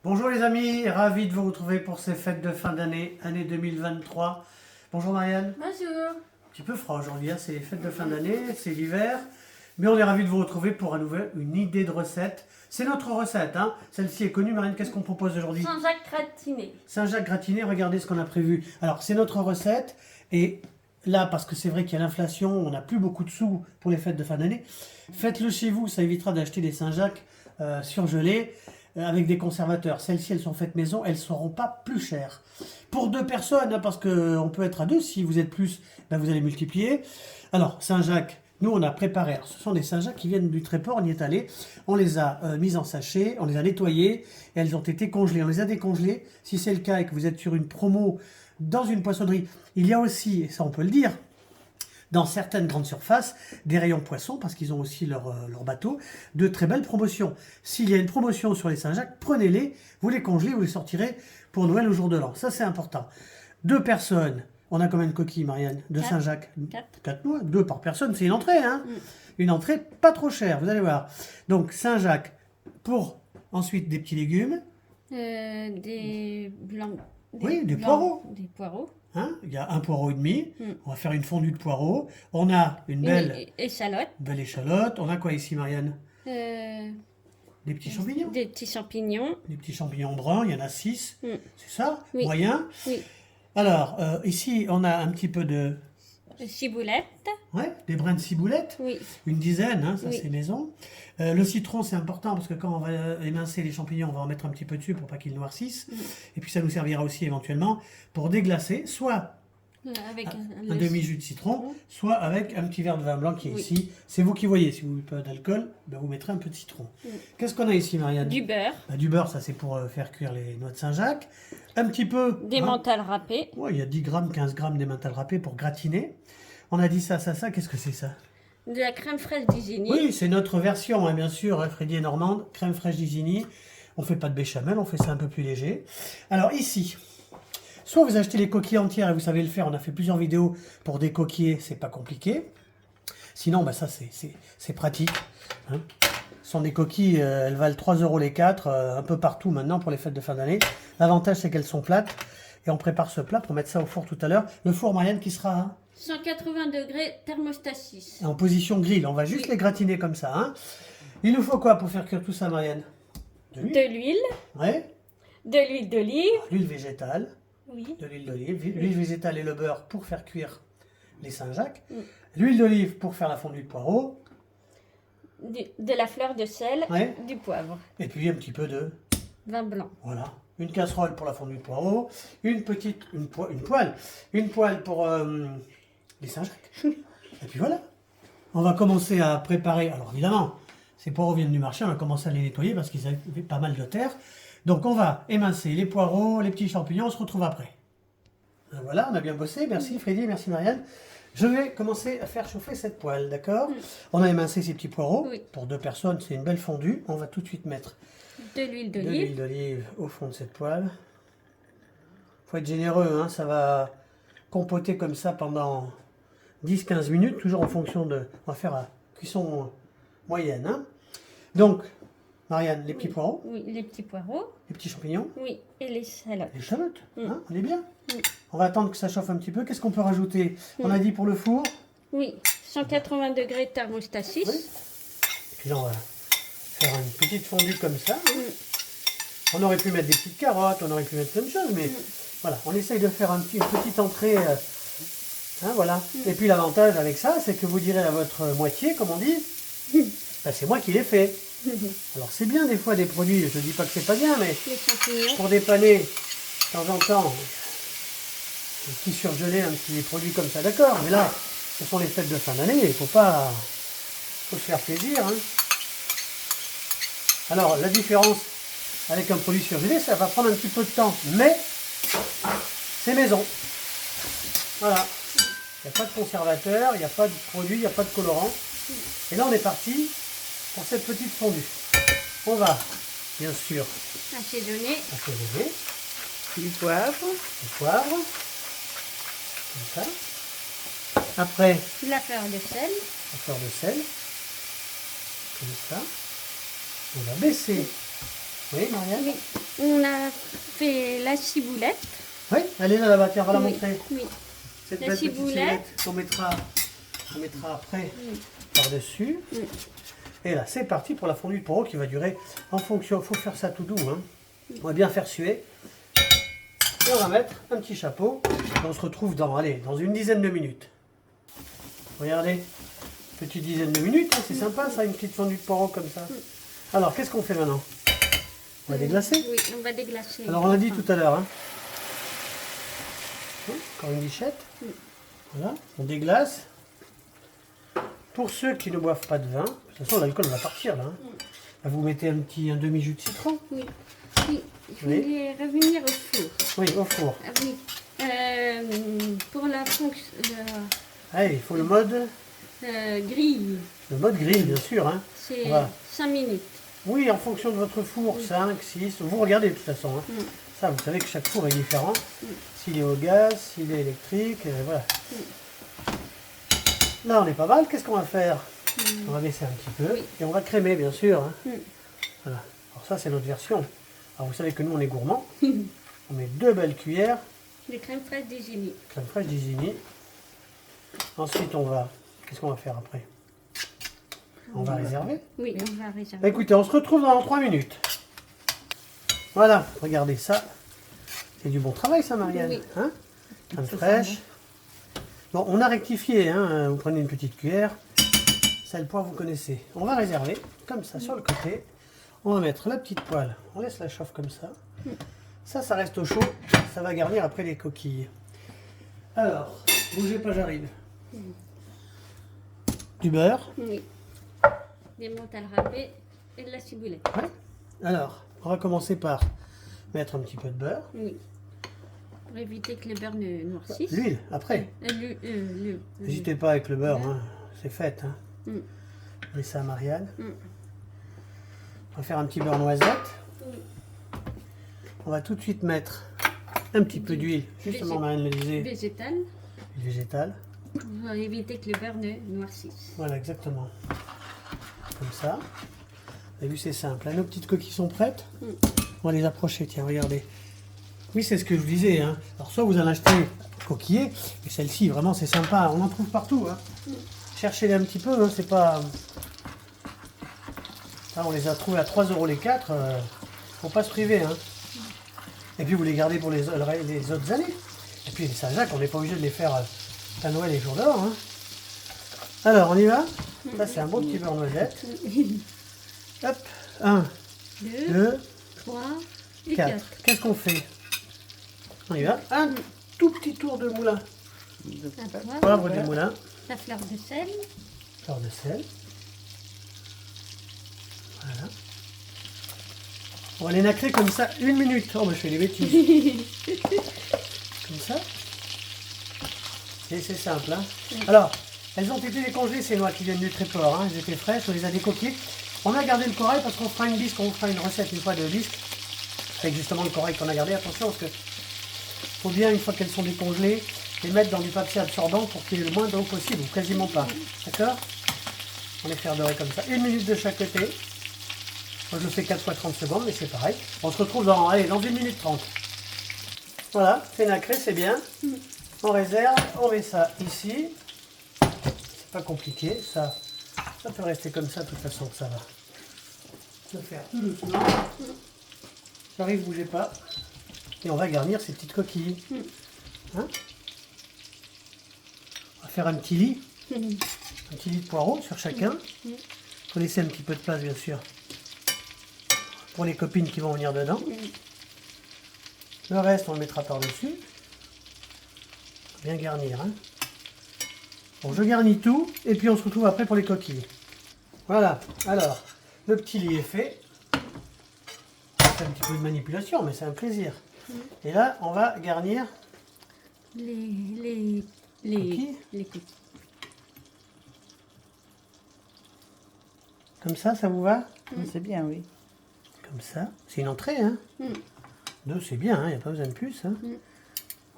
Bonjour les amis, ravi de vous retrouver pour ces fêtes de fin d'année, année 2023. Bonjour Marianne. Bonjour. Un petit peu froid aujourd'hui, c'est les fêtes de fin d'année, c'est l'hiver. Mais on est ravi de vous retrouver pour une idée de recette. C'est notre recette, hein. Celle-ci est connue. Marianne, qu'est-ce qu'on propose aujourd'hui? Saint-Jacques gratiné. Saint-Jacques gratiné, regardez ce qu'on a prévu. Alors c'est notre recette et là, parce que c'est vrai qu'il y a l'inflation, on n'a plus beaucoup de sous pour les fêtes de fin d'année. Faites-le chez vous, ça évitera d'acheter des Saint-Jacques surgelés avec des conservateurs. Celles-ci, elles sont faites maison, elles ne seront pas plus chères. Pour 2 personnes, hein, parce qu'on peut être à 2, si vous êtes plus, ben vous allez multiplier. Alors, Saint-Jacques, nous on a préparé, alors, ce sont des Saint-Jacques qui viennent du Tréport, on y est allé, on les a mis en sachet, on les a nettoyés, et elles ont été congelées, on les a décongelées. Si c'est le cas et que vous êtes sur une promo dans une poissonnerie, il y a aussi, et ça on peut le dire, dans certaines grandes surfaces, des rayons poissons, parce qu'ils ont aussi leur bateau, de très belles promotions. S'il y a une promotion sur les Saint-Jacques, prenez-les, vous les congelez, vous les sortirez pour Noël au jour de l'an. Ça, c'est important. 2 personnes, on a combien de coquilles, Marianne, de Saint-Jacques? 4 noix, 2 par personne, c'est une entrée, hein. Une entrée pas trop chère, vous allez voir. Donc, Saint-Jacques, pour ensuite des petits légumes. Des blancs. Oui, des poireaux. Des poireaux. Hein, il y a un poireau et demi. On va faire une fondue de poireaux. On a une belle échalote. On a quoi ici, Marianne? Des petits champignons. Des petits champignons. Des petits champignons bruns, il y en a 6. C'est ça? Oui. Moyen. Oui. Alors, ici, on a un petit peu de... Ciboulette. Ouais, des brins de ciboulette. Oui. Une dizaine, hein, ça Oui. c'est maison. Le citron, c'est important parce que quand on va émincer les champignons, on va en mettre un petit peu dessus pour pas qu'ils noircissent. Et puis ça nous servira aussi éventuellement pour déglacer, soit Avec un demi-jus de citron, soit avec un petit verre de vin blanc qui est ici. C'est vous qui voyez, si vous n'avez pas d'alcool, ben vous mettrez un peu de citron. Qu'est-ce qu'on a ici, Marianne? Du beurre. Du beurre, ça c'est pour faire cuire les noix de Saint-Jacques. Un petit peu... Des mentales râpées. Ouais, il y a 10 grammes, 15 grammes d'émental râpé pour gratiner. On a dit ça, qu'est-ce que c'est ça? De la crème fraîche d'Isigny. Oui, c'est notre version, hein, bien sûr, hein, Freddy et Normande, crème fraîche d'Isigny. On fait pas de béchamel, on fait ça un peu plus léger. Alors ici, soit vous achetez les coquilles entières et vous savez le faire, on a fait plusieurs vidéos pour décoquiller, c'est pas compliqué. Sinon, bah ça c'est pratique. Hein. Ce sont des coquilles, elles valent 3 € les 4, un peu partout maintenant pour les fêtes de fin d'année. L'avantage c'est qu'elles sont plates et on prépare ce plat pour mettre ça au four tout à l'heure. Le four, Marianne, qui sera... Hein, 180 degrés, thermostat 6. en position grill, on va juste les gratiner comme ça. Hein. Il nous faut quoi pour faire cuire tout ça, Marianne? De l'huile. Ouais. De l'huile d'olive. L'huile végétale. Oui. De l'huile d'olive. L'huile végétale et le beurre pour faire cuire les Saint-Jacques. L'huile d'olive pour faire la fondue de poireaux. De la fleur de sel. Ouais. Du poivre. Et puis un petit peu de Vin blanc. voilà. Une casserole pour la fondue de poireaux. Une poêle pour les Saint-Jacques. Et puis voilà. On va commencer à préparer. Alors évidemment, ces poireaux viennent du marché. On va commencer à les nettoyer parce qu'ils avaient pas mal de terre. Donc on va émincer les poireaux, les petits champignons. On se retrouve après. Voilà, on a bien bossé. Merci Freddy, merci Marianne. Je vais commencer à faire chauffer cette poêle, d'accord? On a émincé ces petits poireaux. Oui. Pour 2 personnes, c'est une belle fondue. On va tout de suite mettre De l'huile de d'olive. l'huile d'olive au fond de cette poêle. Faut être généreux, hein, ça va compoter comme ça pendant 10-15 minutes, toujours en fonction de... On va faire à cuisson moyenne. Hein. Donc, Marianne, les petits poireaux, Oui, les petits poireaux. les petits champignons, Oui, et les salades. les échalotes, hein, on est bien. Oui. On va attendre que ça chauffe un petit peu. Qu'est-ce qu'on peut rajouter? On a dit pour le four. Oui, 180 degrés, thermostat 6. Oui. Puis là, on va faire une petite fondue comme ça. On aurait pu mettre des petites carottes, on aurait pu mettre plein de choses, mais voilà, on essaye de faire une petite entrée. Hein, voilà. Et puis l'avantage avec ça, c'est que vous direz à votre moitié, comme on dit, ben, c'est moi qui l'ai fait. Alors c'est bien des fois des produits, je ne dis pas que c'est pas bien, mais Les champignons. pour dépanner de temps en temps, un petit surgelé, un petit produit comme ça, d'accord. Mais là, ce sont les fêtes de fin d'année, il faut se faire plaisir. Hein. Alors la différence avec un produit surgelé, ça va prendre un petit peu de temps, mais c'est maison. Voilà. Il n'y a pas de conservateur, il n'y a pas de produit, il n'y a pas de colorant. Et là, on est parti pour cette petite fondue. On va, bien sûr, Assaisonner. assaisonner Du poivre. du poivre, comme ça. Après, La fleur de sel. la fleur de sel, comme ça. On va baisser. Oui, Marianne? Oui. On a fait la ciboulette. Oui, elle est là là-bas, tiens, on va la Oui, montrer. oui. Cette La belle petite ciboulette. ciboulette qu'on mettra après par-dessus. Et là, c'est parti pour la fondue de poireaux qui va durer en fonction. Il faut faire ça tout doux. Hein. On va bien faire suer. Et on va mettre un petit chapeau. Et on se retrouve dans une dizaine de minutes. Regardez, petite dizaine de minutes. Hein, c'est sympa ça, une petite fondue de poireaux comme ça. Alors, qu'est-ce qu'on fait maintenant? On va déglacer. Oui, on va déglacer. Alors, on l'a dit tout à l'heure. Hein. Encore une guichette. Voilà, on déglace. Pour ceux qui ne boivent pas de vin, de toute façon l'alcool va partir là. Hein. Là, vous mettez un demi-jus de citron. Oui. Oui. Je voulais revenir au four. Oui, au four. Ah oui. Pour la fonction Allez, il faut le mode grille, grill, bien sûr. Hein. c'est Voilà. 5 minutes. Oui, en fonction de votre four, 5, 6. Vous regardez de toute façon. Hein. Ça, vous savez que chaque four est différent. S'il est au gaz, s'il est électrique, voilà. Là, on est pas mal. Qu'est-ce qu'on va faire? On va baisser un petit peu. Et on va crémer, bien sûr. Hein. Voilà. Alors ça, c'est notre version. Alors, vous savez que nous, on est gourmands. On met 2 belles cuillères. De crème fraîche d'Isigny. Crème fraîche d'Isigny. Ensuite, qu'est-ce qu'on va faire après? On va réserver. Oui, on va réserver. Bah, écoutez, on se retrouve dans 3 minutes. Voilà, regardez ça. C'est du bon travail, ça, Marianne. Oui. Hein? Crème fraîche. Bon, on a rectifié. Hein. Vous prenez une petite cuillère. Sel, poivre, vous connaissez. On va réserver, comme ça, sur le côté. On va mettre la petite poêle. On laisse la chauffe comme ça. Ça reste au chaud. Ça va garnir après les coquilles. Alors, bougez pas, j'arrive. Du beurre. Oui. Des mentales râpées et de la ciboulette. Ouais. Alors, on va commencer par mettre un petit peu de beurre. Oui. Pour éviter que le beurre ne noircisse. L'huile, après. N'hésitez pas avec le beurre, hein. C'est fait. Hein. On met ça à Marianne. On va faire un petit beurre noisette. Oui. On va tout de suite mettre un petit peu d'huile, justement, Marianne le disait. Végétal. Huile végétale. Pour éviter que le beurre ne noircisse. Voilà, exactement. Comme ça. Vous avez vu, c'est simple. Là, nos petites coquilles sont prêtes. On va les approcher, tiens, regardez. Oui, c'est ce que je vous disais. Hein. Alors, soit vous en achetez coquillées, et celle-ci, vraiment, c'est sympa. On en trouve partout. Hein. Cherchez-les un petit peu, hein, c'est pas... Là, on les a trouvés à 3 € les 4. Faut pas se priver. Hein. Et puis, vous les gardez pour les autres années. Et puis, les Saint-Jacques, on n'est pas obligé de les faire à Noël et jour d'or. Hein. Alors, on y va. Ça, c'est un beau petit beurre noisette. Hop, 1, 2, 3 et 4. Qu'est-ce qu'on fait? On y va. Un tout petit tour de moulin. Poivre de moulin. La fleur de sel. Fleur de sel. Voilà. On va les nacrer comme ça 1 minute. Oh, bah, je fais des bêtises. Comme ça. Et c'est simple. Hein. Alors, elles ont été décongelées, ces noix qui viennent du Tréport. Hein. Elles étaient fraîches, on les a décoquées. On a gardé le corail parce qu'on fera une bisque, on fera une recette une fois de bisque. Avec justement le corail qu'on a gardé. Attention, parce que faut bien, une fois qu'elles sont décongelées, les mettre dans du papier absorbant pour qu'il y ait le moins d'eau possible, ou quasiment pas. D'accord? On les fait dorer comme ça. 1 minute de chaque côté. Moi, je le fais 4 fois 30 secondes, mais c'est pareil. On se retrouve dans 1 minute 30. Voilà, c'est nacré, c'est bien. On réserve, on met ça ici. C'est pas compliqué, ça peut rester comme ça, de toute façon, ça va. Se faire tout doucement. J'arrive, bougez pas. Et on va garnir ces petites coquilles. Hein? On va faire un petit lit. Un petit lit de poireaux sur chacun. Il faut laisser un petit peu de place, bien sûr, pour les copines qui vont venir dedans. Le reste, on le mettra par-dessus. Bien garnir. Hein. Bon, je garnis tout, et puis on se retrouve après pour les coquilles. Voilà, alors, le petit lit est fait. C'est un petit peu de manipulation, mais c'est un plaisir. Et là, on va garnir les coquilles. Comme ça vous va? C'est bien, oui. Comme ça. C'est une entrée, hein? Deux, c'est bien, il n'y a pas besoin de plus. Hein.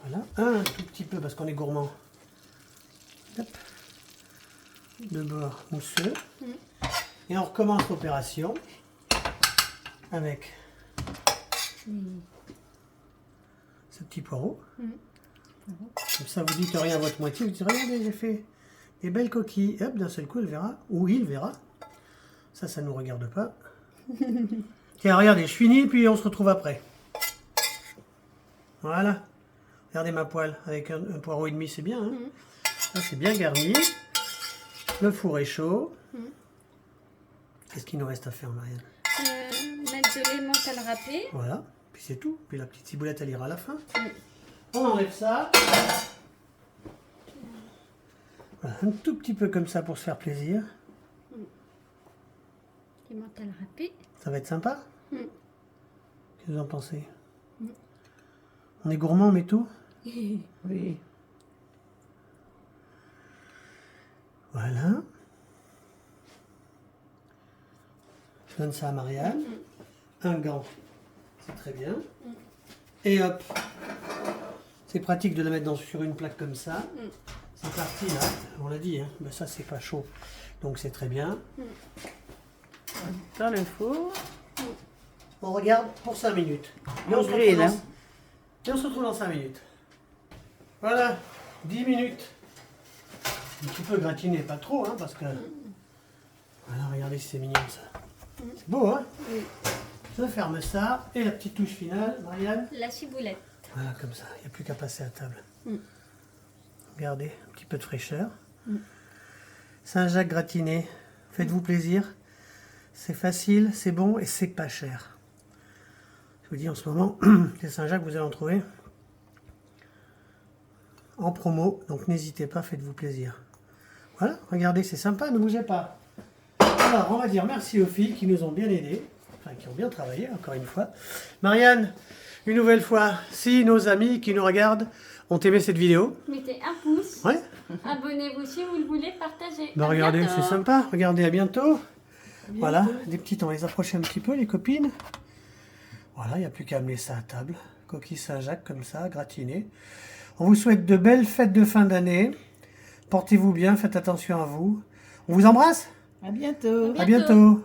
Voilà, un tout petit peu parce qu'on est gourmand. Hop. De bord mousseux. Et on recommence l'opération avec ce petit poireau. Mhm. Comme ça, vous dites rien à votre moitié. Vous dites, regardez, j'ai fait des belles coquilles. Hop, d'un seul coup, elle verra. Ou il verra. Ça ne nous regarde pas. Tiens, regardez, je finis, puis on se retrouve après. Voilà. Regardez ma poêle. Avec un poireau et demi, c'est bien. Hein. Là, c'est bien garni. Le four est chaud. Qu'est-ce qu'il nous reste à faire, Marianne? Mettre de l'emmental râpé. Voilà. Puis c'est tout. Puis la petite ciboulette, elle ira à la fin. On enlève ça. Voilà, un tout petit peu comme ça pour se faire plaisir. L'emmental râpé. Ça va être sympa. Mm. Qu'est-ce que vous en pensez? On est gourmand, mais tout. Oui. Voilà. Je donne ça à Marianne. Un gant, c'est très bien. Et hop. C'est pratique de le mettre sur une plaque comme ça. C'est parti là. On l'a dit, hein. Ben, ça c'est pas chaud. Donc c'est très bien. Dans le four. On regarde pour 5 minutes. Et on, se grille, retrouve hein. et on se retrouve dans 5 minutes. Voilà, 10 minutes. Un petit peu gratiné, pas trop, hein, parce que... Voilà, regardez si c'est mignon ça. C'est beau, hein? Oui. Je ferme ça. Et la petite touche finale, Marianne. La ciboulette. Voilà, comme ça. Il n'y a plus qu'à passer à table. Mm. Regardez, un petit peu de fraîcheur. Saint-Jacques gratiné. Faites-vous plaisir. C'est facile, c'est bon et c'est pas cher. Je vous dis en ce moment, les Saint-Jacques, vous allez en trouver en promo. Donc n'hésitez pas, faites-vous plaisir. Voilà, regardez, c'est sympa, ne bougez pas. Alors, on va dire merci aux filles qui nous ont bien aidés. Enfin, qui ont bien travaillé, encore une fois. Marianne, une nouvelle fois, si nos amis qui nous regardent ont aimé cette vidéo, Mettez un pouce. ouais, Abonnez-vous si vous le voulez, partagez. bah À regardez, bientôt. c'est sympa. Regardez, à bientôt. Voilà, des petites, on va les approcher un petit peu, les copines. Voilà, il n'y a plus qu'à amener ça à table. Coquille Saint-Jacques, comme ça, gratiné. On vous souhaite de belles fêtes de fin d'année. Portez-vous bien, faites attention à vous. On vous embrasse. À bientôt. À bientôt.